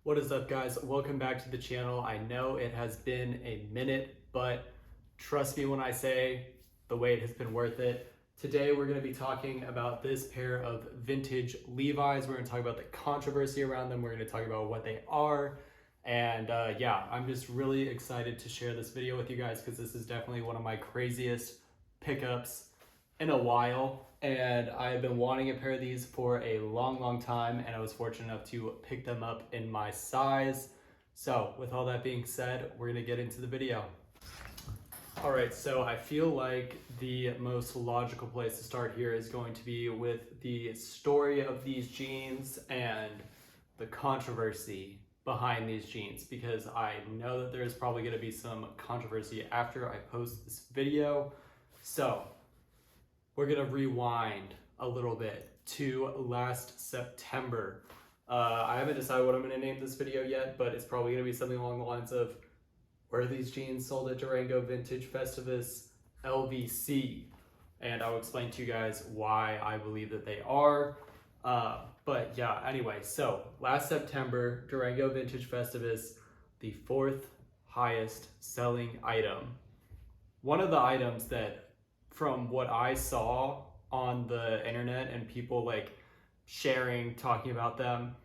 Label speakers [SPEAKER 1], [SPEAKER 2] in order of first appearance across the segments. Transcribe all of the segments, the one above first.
[SPEAKER 1] What is up, guys? Welcome back to the channel. I know it has been a minute, but trust me when I say the wait has been worth it. Today we're going to be talking about this pair of vintage Levi's. We're going to talk about the controversy around them. We're going to talk about what they are. And yeah, I'm just really excited to share this video with you guys because this is definitely one of my craziest pickups in a while. And I have been wanting a pair of these for a long time, and I was fortunate enough to pick them up in my size. So with all that being said, we're gonna get into the video. All right, so I feel like the most logical place to start here is going to be with the story of these jeans and the controversy behind these jeans, because I know that there's probably gonna be some controversy after I post this video. So we're gonna rewind a little bit to last September. I haven't decided what I'm gonna name this video yet, but it's probably gonna be something along the lines of, were these jeans sold at Durango Vintage Festivus, LVC? And I'll explain to you guys why I believe that they are. But yeah, anyway, so last September, Durango Vintage Festivus, the fourth highest selling item. One of the items that, from what I saw on the internet and people like sharing, talking about them,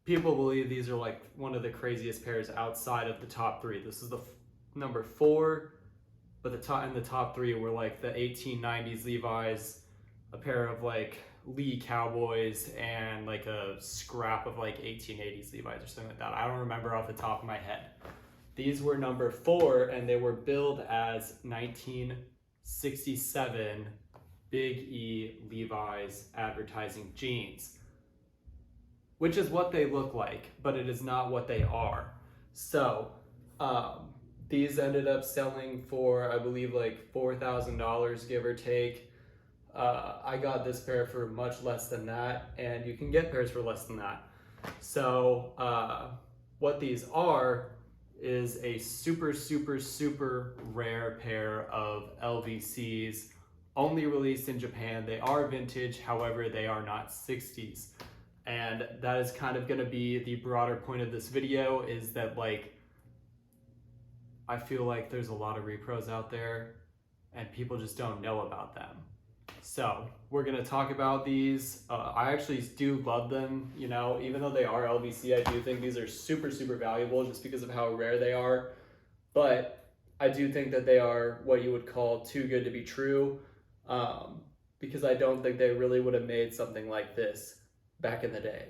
[SPEAKER 1] people believe these are like one of the craziest pairs outside of the top three. This is the number 4, but the top 3 were like the 1890s Levi's, a pair of like Lee Cowboys, and like a scrap of like 1880s Levi's or something like that. I don't remember off the top of my head. These were number 4, and they were billed as 1967 Big E Levi's advertising jeans, which is what they look like, but it is not what they are. So these ended up selling for, I believe, like $4,000, give or take. I got this pair for much less than that, and you can get pairs for less than that. So what these are is a super rare pair of LVCs, only released in Japan. They are vintage, however, they are not 60s. And that is kind of gonna be the broader point of this video, is that like, I feel like there's a lot of repros out there and people just don't know about them. So we're gonna talk about these. I actually do love them, you know, even though they are LVC, I do think these are super valuable just because of how rare they are. But I do think that they are what you would call too good to be true, because I don't think they really would have made something like this back in the day.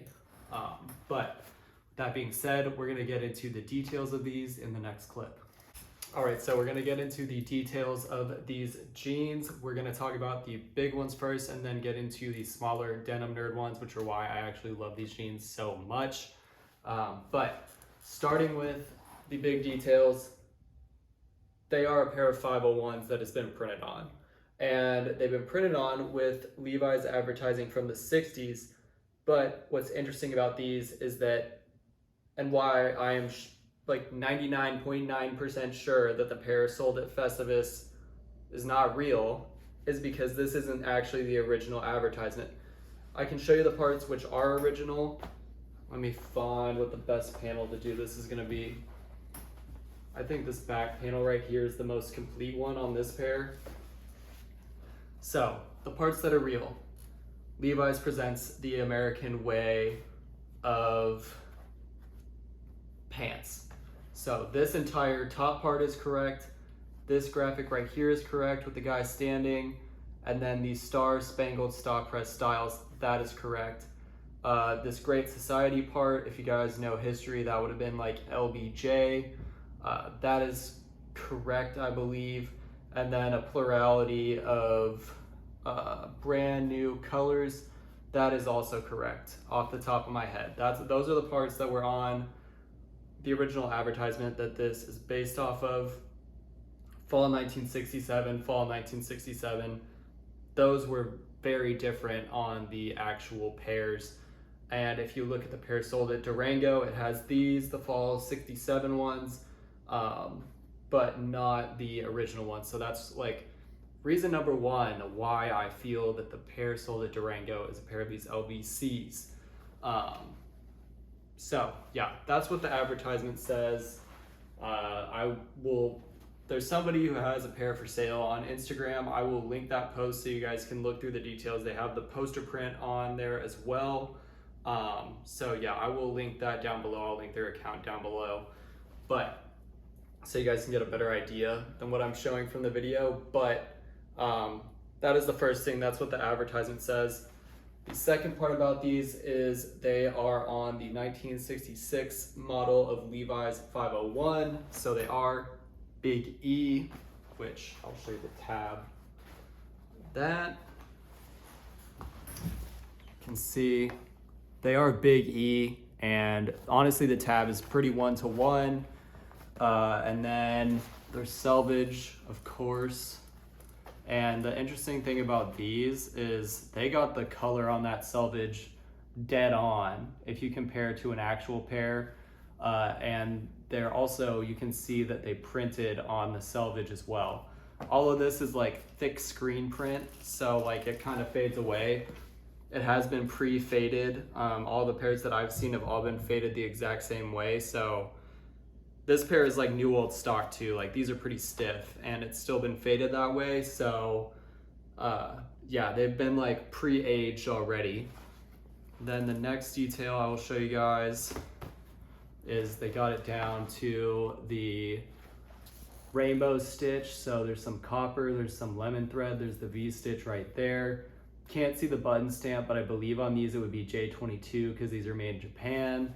[SPEAKER 1] But that being said, we're gonna get into the details of these in the next clip. All right, so we're gonna get into the details of these jeans. We're gonna talk about the big ones first, and then get into the smaller denim nerd ones, which are why I actually love these jeans so much. But starting with the big details, they are a pair of 501s that has been printed on. And they've been printed on with Levi's advertising from the 60s. But what's interesting about these is that, and why I am like 99.9% sure that the pair sold at Festivus is not real, is because this isn't actually the original advertisement. I can show you the parts which are original. Let me find what the best panel to do this is gonna be. I think this back panel right here is the most complete one on this pair. So the parts that are real: Levi's presents the American way of pants. So this entire top part is correct. This graphic right here is correct with the guy standing. And then the star-spangled stock press styles, that is correct. This Great Society part, if you guys know history, that would have been like LBJ. That is correct, I believe. And then a plurality of brand new colors, that is also correct off the top of my head. Those are the parts that were on the original advertisement that this is based off of. Fall 1967, fall 1967. Those were very different on the actual pairs. And if you look at the pair sold at Durango, it has these, the fall 67 ones, but not the original ones. So that's like reason number 1 why I feel that the pair sold at Durango is a pair of these LVCs. So yeah, that's what the advertisement says. There's somebody who has a pair for sale on Instagram. I will link that post so you guys can look through the details. They have the poster print on there as well. So yeah, I will link that down below. I'll link their account down below. But so you guys can get a better idea than what I'm showing from the video. But that is the first thing. That's what the advertisement says. The second part about these is they are on the 1966 model of Levi's 501. So they are Big E, which I'll show you the tab. That you can see they are Big E, and honestly the tab is pretty 1-to-1. And then there's selvage, of course. And the interesting thing about these is they got the color on that selvage dead on if you compare to an actual pair. And they're also, you can see that they printed on the selvage as well. All of this is like thick screen print, so like it kind of fades away. It has been pre-faded. All the pairs that I've seen have all been faded the exact same way. So this pair is like new old stock too. Like these are pretty stiff and it's still been faded that way. So yeah, they've been like pre-aged already. Then the next detail I will show you guys is they got it down to the rainbow stitch. So there's some copper, there's some lemon thread, there's the V stitch right there. Can't see the button stamp, but I believe on these it would be J22 because these are made in Japan.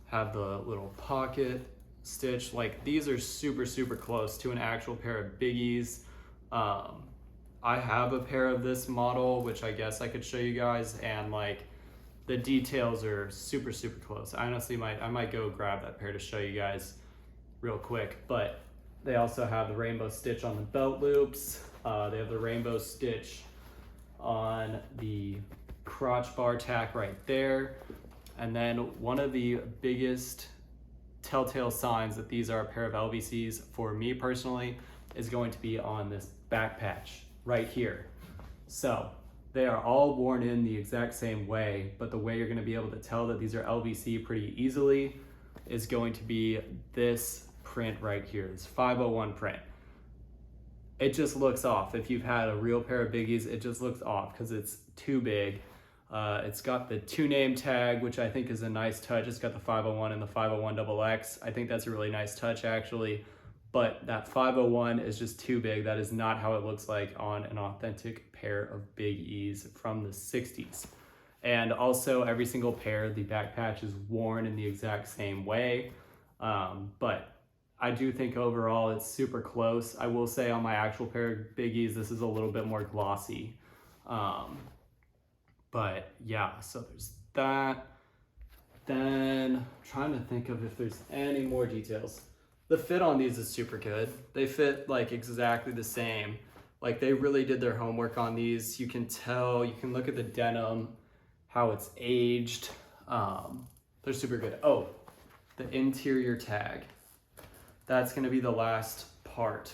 [SPEAKER 1] Have the little pocket stitch. Like these are super, super close to an actual pair of Biggies. I have a pair of this model, which I guess I could show you guys, and like the details are super, super close. I honestly I might go grab that pair to show you guys real quick, but they also have the rainbow stitch on the belt loops. They have the rainbow stitch on the crotch bar tack right there. And then one of the biggest telltale signs that these are a pair of LVCs for me personally is going to be on this back patch right here. So they are all worn in the exact same way, but the way you're going to be able to tell that these are LVC pretty easily is going to be this print right here, this 501 print. It just looks off. If you've had a real pair of Biggies, it just looks off because it's too big. It's got the 2 name tag, which I think is a nice touch. It's got the 501 and the 501XX. I think that's a really nice touch actually, but that 501 is just too big. That is not how it looks like on an authentic pair of Big E's from the 60s. And also every single pair, the back patch is worn in the exact same way. But I do think overall it's super close. I will say on my actual pair of Big E's, this is a little bit more glossy. But yeah, so there's that. Then I'm trying to think of if there's any more details. The fit on these is super good. They fit like exactly the same. Like they really did their homework on these. You can tell, you can look at the denim, how it's aged. They're super good. Oh, the interior tag. That's gonna be the last part.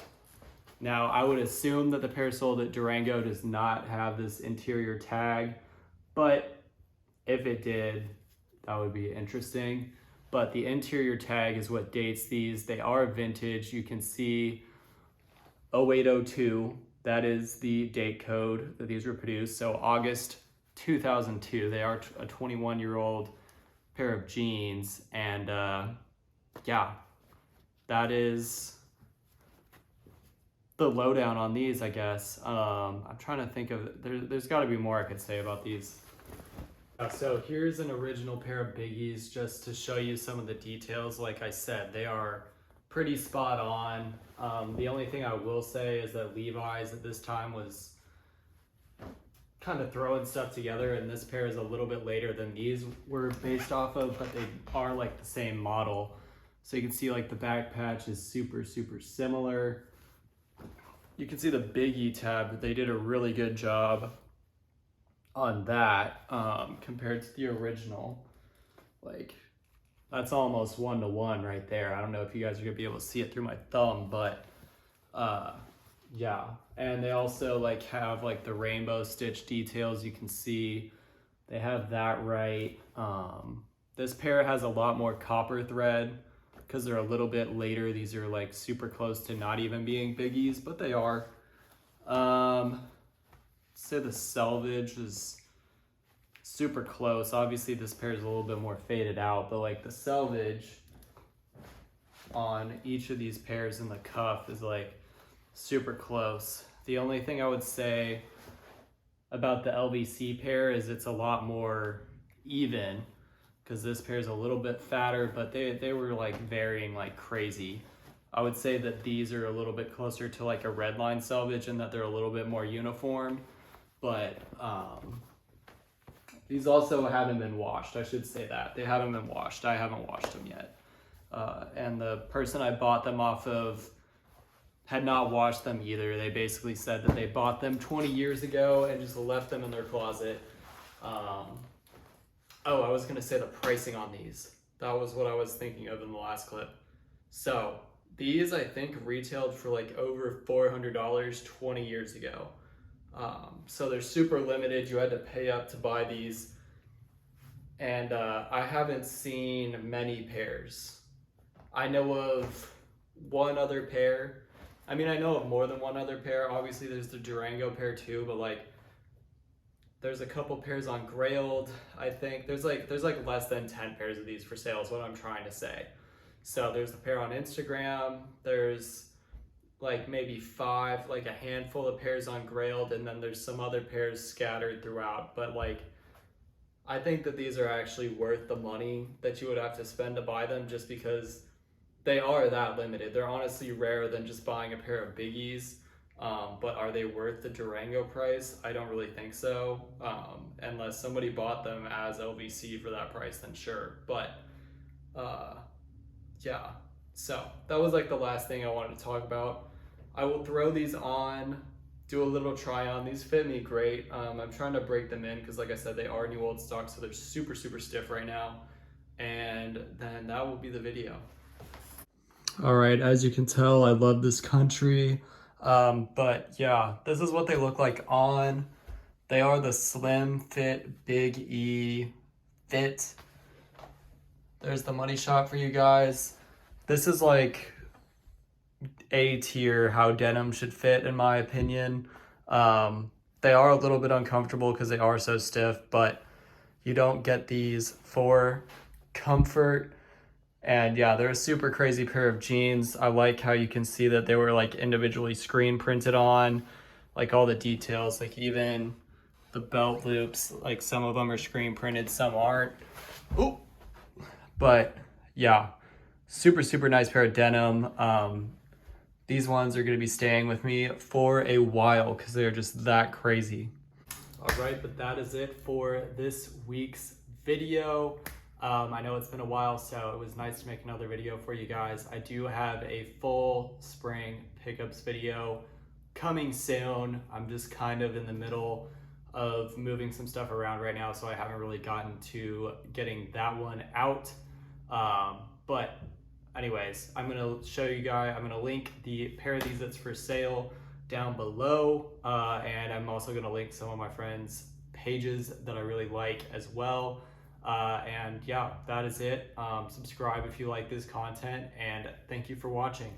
[SPEAKER 1] Now, I would assume that the pair sold at Durango does not have this interior tag, but if it did, that would be interesting. But the interior tag is what dates these. They are vintage. You can see 0802, that is the date code that these were produced. So August 2002, they are a 21-year-old pair of jeans. And yeah, that is the lowdown on these, I guess. I'm trying to think of, there's gotta be more I could say about these. So here's an original pair of Biggies just to show you some of the details. Like I said, they are pretty spot on. The only thing I will say is that Levi's at this time was kind of throwing stuff together, and this pair is a little bit later than these were based off of, but they are like the same model. So you can see like the back patch is super, super similar. You can see the Biggie tab, they did a really good job on that compared to the original. Like that's almost 1-to-1 right there. I don't know if you guys are gonna be able to see it through my thumb, but yeah. And they also like have like the rainbow stitch details. You can see they have that right. This pair has a lot more copper thread because they're a little bit later. These are like super close to not even being biggies, but they are. Say the selvage is super close. Obviously this pair is a little bit more faded out, but like the selvage on each of these pairs in the cuff is like super close. The only thing I would say about the LVC pair is it's a lot more even, because this pair is a little bit fatter, but they were like varying like crazy. I would say that these are a little bit closer to like a red line selvage and that they're a little bit more uniform, but these also haven't been washed. I should say that. They haven't been washed. I haven't washed them yet. And the person I bought them off of had not washed them either. They basically said that they bought them 20 years ago and just left them in their closet. Oh, I was gonna say the pricing on these. That was what I was thinking of in the last clip. So these I think retailed for like over $400 20 years ago. So they're super limited. You had to pay up to buy these. And I haven't seen many pairs. I know of one other pair. I mean, I know of more than one other pair. Obviously there's the Durango pair too, but like there's a couple pairs on Grailed. I think there's like less than 10 pairs of these for sale is what I'm trying to say. So there's the pair on Instagram. There's like maybe 5, like a handful of pairs on Grailed, and then there's some other pairs scattered throughout. But like, I think that these are actually worth the money that you would have to spend to buy them, just because they are that limited. They're honestly rarer than just buying a pair of biggies. But are they worth the Durango price? I don't really think so. Unless somebody bought them as LVC for that price, then sure. But yeah, so that was like the last thing I wanted to talk about. I will throw these on, do a little try on. These fit me great. I'm trying to break them in because like I said, they are new old stock, so they're super, super stiff right now. And then that will be the video. All right, as you can tell, I love this country. But yeah, this is what they look like on. They are the slim fit, big E fit. There's the money shot for you guys. This is like A tier how denim should fit in my opinion. They are a little bit uncomfortable because they are so stiff, but you don't get these for comfort. And yeah, they're a super crazy pair of jeans. I like how you can see that they were like individually screen printed on, like all the details, like even the belt loops, like some of them are screen printed, some aren't. Ooh. But yeah, super, super nice pair of denim. These ones are gonna be staying with me for a while because they're just that crazy. All right, but that is it for this week's video. I know it's been a while, so it was nice to make another video for you guys. I do have a full spring pickups video coming soon. I'm just kind of in the middle of moving some stuff around right now, so I haven't really gotten to getting that one out. But anyways, I'm gonna show you guys, I'm gonna link the pair of these that's for sale down below. And I'm also gonna link some of my friends' pages that I really like as well. And yeah, that is it. Subscribe if you like this content, and thank you for watching.